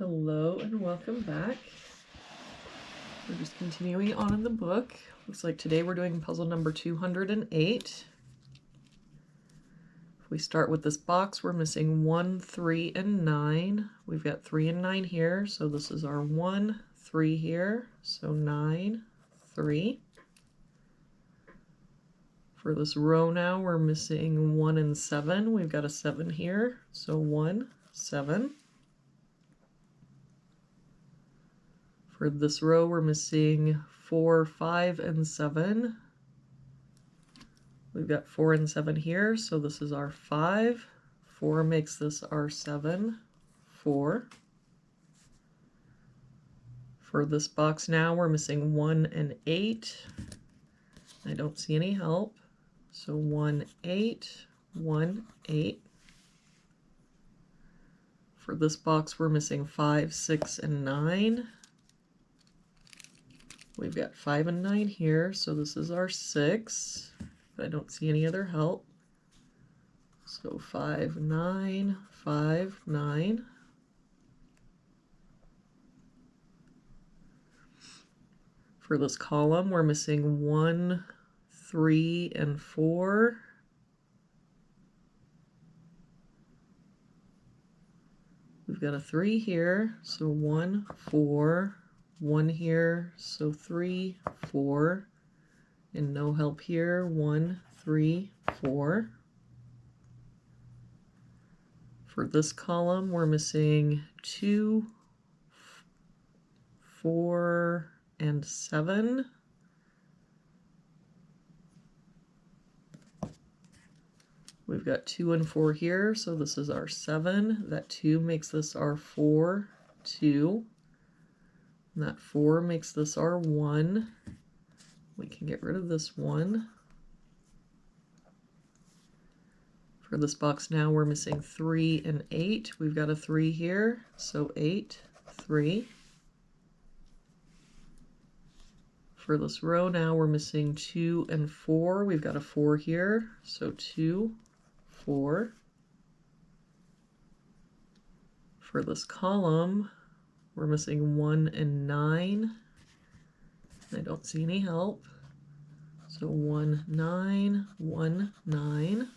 Hello and welcome back. We're just continuing on in the book. Looks like today we're doing puzzle number 208. If we start with this box, we're missing 1, 3, and 9. We've got 3 and 9 here, so this is our 1, 3 here, so 9, 3. For this row now, we're missing 1 and 7. We've got a 7 here, so 1, 7. For this row, we're missing 4, 5, and 7. We've got 4 and 7 here, so this is our 5. 4 makes this our 7, 4. For this box now, we're missing 1 and 8. I don't see any help, so 1, 8, 1, 8. For this box, we're missing 5, 6, and 9. We've got 5 and 9 here, so this is our 6, but I don't see any other help. So 5, 9, 5, 9. For this column, we're missing 1, 3, and 4. We've got a 3 here, so 1, 4. 1 here, so 3, 4, and no help here, 1, 3, 4. For this column, we're missing 2, 4, and 7. We've got 2 and 4 here, so this is our 7. That 2 makes this our 4, 2. And that 4 makes this our 1. We can get rid of this 1. For this box now, we're missing 3 and 8. We've got a 3 here, so 8, 3. For this row now, we're missing 2 and 4. We've got a 4 here, so 2, 4. For this column, we're missing 1 and 9. I don't see any help. So 1, 9, 1, 9.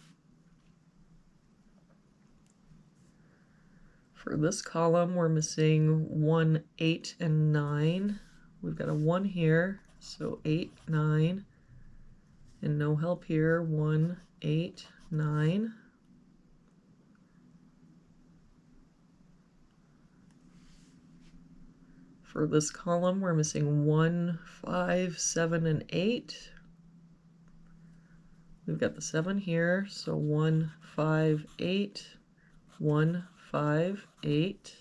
For this column, we're missing 1, 8, and 9. We've got a 1 here, so 8, 9. And no help here, 1, 8, 9. For this column, we're missing 1, 5, 7, and 8. We've got the 7 here, so 1, 5, 8, 1, 5, 8.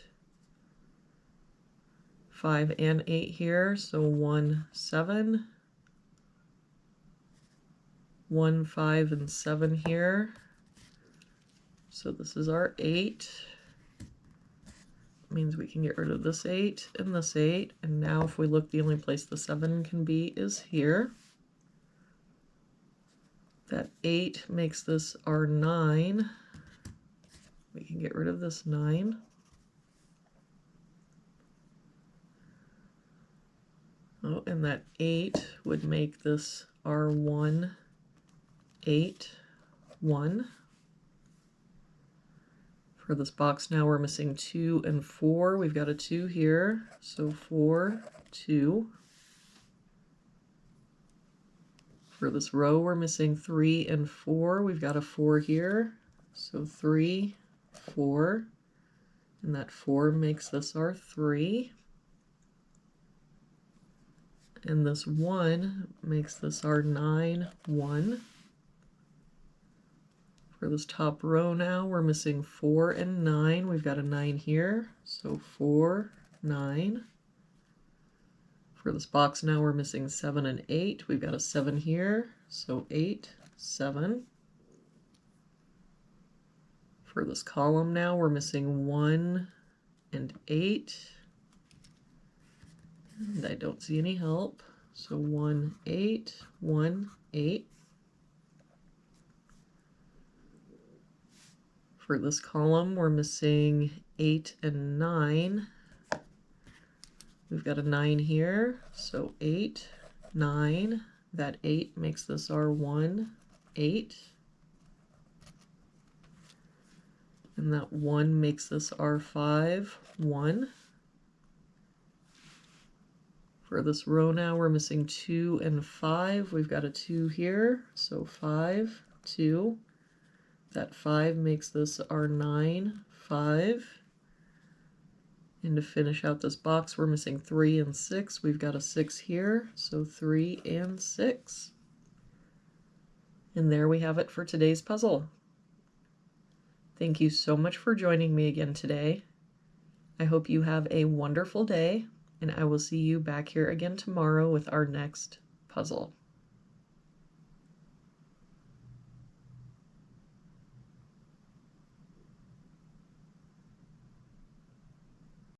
5 and 8 here, so 1, 7. 1, 5, and 7 here. So this is our 8. Means we can get rid of this 8 and this 8, and now if we look, the only place the 7 can be is here. That 8 makes this our 9. We can get rid of this 9. Oh, and that 8 would make this our 1, 8, 1. For this box now, we're missing 2 and 4. We've got a 2 here, so 4, 2. For this row, we're missing 3 and 4. We've got a 4 here, so 3, 4. And that 4 makes this our 3. And this 1 makes this our 9, 1. For this top row now, we're missing 4 and 9. We've got a 9 here, so 4, 9. For this box now, we're missing 7 and 8. We've got a 7 here, so 8, 7. For this column now, we're missing 1 and 8. And I don't see any help, so 1, 8, 1, 8. For this column, we're missing 8 and 9. We've got a 9 here, so 8, 9. That 8 makes this our 1, 8. And that 1 makes this our 5, 1. For this row now, we're missing 2 and 5. We've got a 2 here, so 5, 2. That 5 makes this our 9, 5. And to finish out this box, we're missing 3 and 6. We've got a 6 here, so 3 and 6. And there we have it for today's puzzle. Thank you so much for joining me again today. I hope you have a wonderful day, and I will see you back here again tomorrow with our next puzzle.